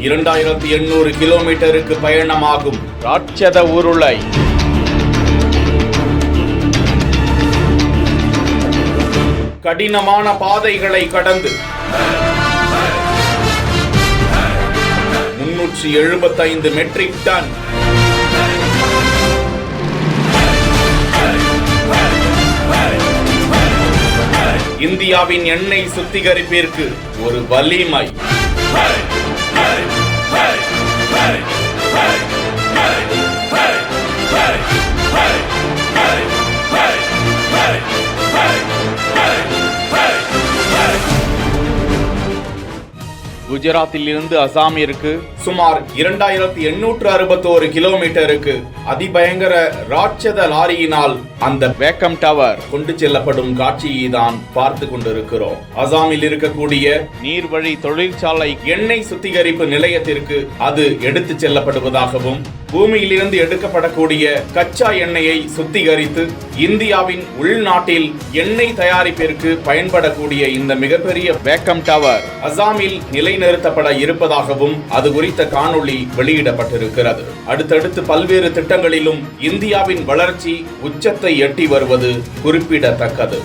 2800 கிலோமீட்டருக்கு பயணமாகும் ராட்சத உருளை. கடினமான பாதைகளை கடந்து 375 மெட்ரிக் டன் இந்தியாவின் எண்ணெய் சுத்திகரிப்பிற்கு ஒரு வலிமை. குஜராத்தில் இருந்து அசாமிற்கு சுமார் 2861 கிலோமீட்டருக்கு அதிபயங்கர ராட்சத லாரியினால் அந்த வேக்கம் டவர் கொண்டு செல்லப்படும் காட்சியை தான் பார்த்து கொண்டிருக்கிறோம். அசாமில் இருக்கக்கூடிய நீர்வழி தொழிற்சாலை எண்ணெய் சுத்திகரிப்பு நிலையத்திற்கு அது எடுத்து செல்லப்படுவதாகவும், பூமியிலிருந்து எடுக்கப்படக்கூடிய கச்சா எண்ணெயை சுத்திகரித்து இந்தியாவின் உள்நாட்டில் எண்ணெய் தயாரிப்பிற்கு பயன்படக்கூடிய இந்த மிகப்பெரிய வேக்கம் டவர் அசாமில் நிலைநிறுத்தப்பட இருப்பதாகவும் அது குறித்த காணொளி வெளியிடப்பட்டிருக்கிறது. அடுத்தடுத்து பல்வேறு திட்டங்களிலும் இந்தியாவின் வளர்ச்சி உச்சத்தை எட்டி வருவது குறிப்பிடத்தக்கது.